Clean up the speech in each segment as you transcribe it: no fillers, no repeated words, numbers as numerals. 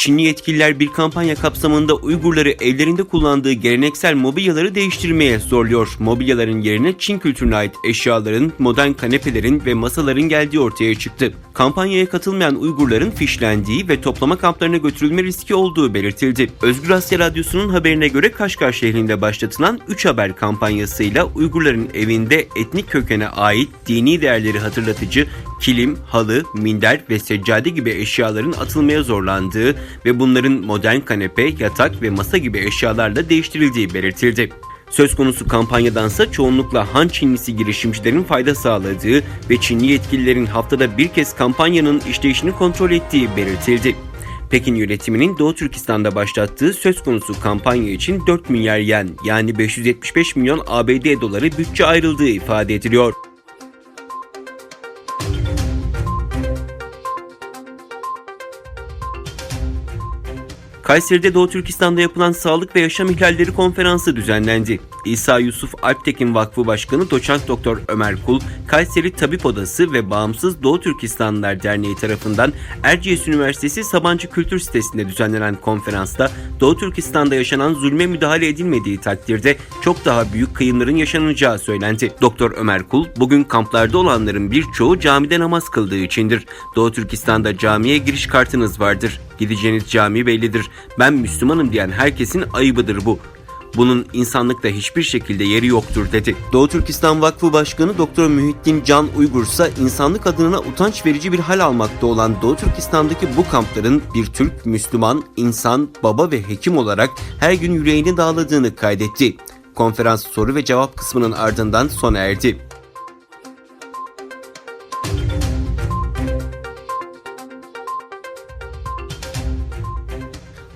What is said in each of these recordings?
Çinli yetkililer bir kampanya kapsamında Uygurları evlerinde kullandığı geleneksel mobilyaları değiştirmeye zorluyor. Mobilyaların yerine Çin kültürüne ait eşyaların, modern kanepelerin ve masaların geldiği ortaya çıktı. Kampanyaya katılmayan Uygurların fişlendiği ve toplama kamplarına götürülme riski olduğu belirtildi. Özgür Asya Radyosu'nun haberine göre Kaşgar şehrinde başlatılan 3 Haber kampanyasıyla Uygurların evinde etnik kökene ait dini değerleri hatırlatıcı kilim, halı, minder ve seccade gibi eşyaların atılmaya zorlandığı ve bunların modern kanepe, yatak ve masa gibi eşyalarla değiştirildiği belirtildi. Söz konusu kampanyadansa çoğunlukla Han Çinlisi girişimcilerin fayda sağladığı ve Çinli yetkililerin haftada bir kez kampanyanın işleyişini kontrol ettiği belirtildi. Pekin yönetiminin Doğu Türkistan'da başlattığı söz konusu kampanya için 4 milyar yen yani 575 milyon ABD doları bütçe ayrıldığı ifade ediliyor. Kayseri'de Doğu Türkistan'da yapılan Sağlık ve Yaşam İhlalleri Konferansı düzenlendi. İsa Yusuf Alptekin Vakfı Başkanı Doçent Doktor Ömer Kul, Kayseri Tabip Odası ve Bağımsız Doğu Türkistanlılar Derneği tarafından Erciyes Üniversitesi Sabancı Kültür Sitesi'nde düzenlenen konferansta Doğu Türkistan'da yaşanan zulme müdahale edilmediği takdirde çok daha büyük kıyımların yaşanacağı söylendi. Doktor Ömer Kul, bugün kamplarda olanların birçoğu camide namaz kıldığı içindir. Doğu Türkistan'da camiye giriş kartınız vardır. Gideceğiniz cami bellidir. Ben Müslümanım diyen herkesin ayıbıdır bu. Bunun insanlıkta hiçbir şekilde yeri yoktur dedi. Doğu Türkistan Vakfı Başkanı Doktor Mühittin Can Uygur ise insanlık adına utanç verici bir hal almakta olan Doğu Türkistan'daki bu kampların bir Türk, Müslüman, insan, baba ve hekim olarak her gün yüreğini dağladığını kaydetti. Konferans soru ve cevap kısmının ardından sona erdi.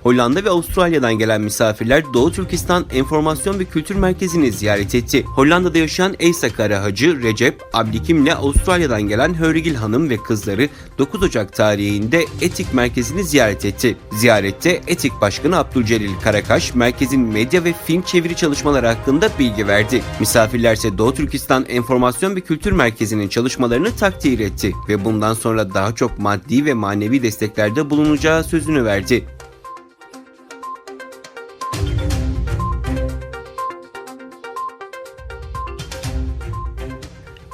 Hollanda ve Avustralya'dan gelen misafirler Doğu Türkistan Enformasyon ve Kültür Merkezi'ni ziyaret etti. Hollanda'da yaşayan Eysa Karahacı, Recep, Abdikim'le Avustralya'dan gelen Hörgil Hanım ve kızları 9 Ocak tarihinde Etik Merkezi'ni ziyaret etti. Ziyarette Etik Başkanı Abdülcelil Karakaş, merkezin medya ve film çeviri çalışmaları hakkında bilgi verdi. Misafirlerse Doğu Türkistan Enformasyon ve Kültür Merkezi'nin çalışmalarını takdir etti ve bundan sonra daha çok maddi ve manevi desteklerde bulunacağı sözünü verdi.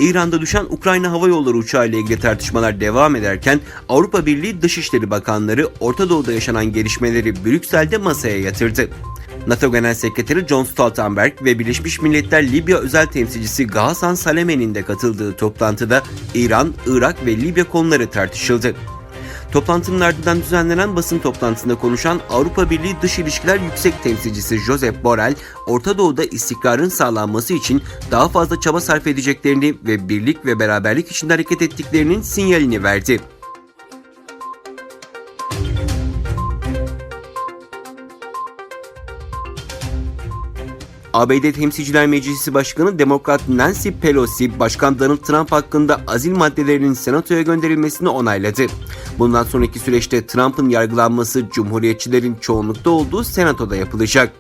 İran'da düşen Ukrayna Hava Yolları uçağı ile ilgili tartışmalar devam ederken Avrupa Birliği Dışişleri Bakanları Orta Doğu'da yaşanan gelişmeleri Brüksel'de masaya yatırdı. NATO Genel Sekreteri John Stoltenberg ve Birleşmiş Milletler Libya Özel Temsilcisi Ghassan Saleme'nin de katıldığı toplantıda İran, Irak ve Libya konuları tartışıldı. Toplantının ardından düzenlenen basın toplantısında konuşan Avrupa Birliği Dış İlişkiler Yüksek Temsilcisi Josep Borrell, Orta Doğu'da istikrarın sağlanması için daha fazla çaba sarf edeceklerini ve birlik ve beraberlik içinde hareket ettiklerinin sinyalini verdi. ABD Temsilciler Meclisi Başkanı Demokrat Nancy Pelosi, Başkan Donald Trump hakkında azil maddelerinin Senato'ya gönderilmesini onayladı. Bundan sonraki süreçte Trump'ın yargılanması Cumhuriyetçilerin çoğunlukta olduğu Senato'da yapılacak.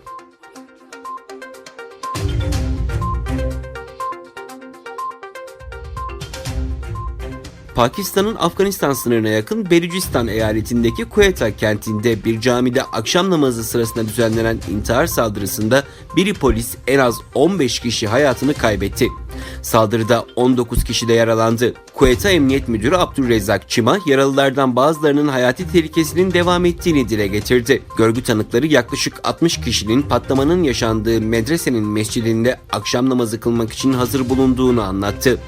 Pakistan'ın Afganistan sınırına yakın Belucistan eyaletindeki Quetta kentinde bir camide akşam namazı sırasında düzenlenen intihar saldırısında biri polis en az 15 kişi hayatını kaybetti. Saldırıda 19 kişi de yaralandı. Quetta Emniyet Müdürü Abdülrezzak Çima, yaralılardan bazılarının hayati tehlikesinin devam ettiğini dile getirdi. Görgü tanıkları yaklaşık 60 kişinin patlamanın yaşandığı medresenin mescidinde akşam namazı kılmak için hazır bulunduğunu anlattı.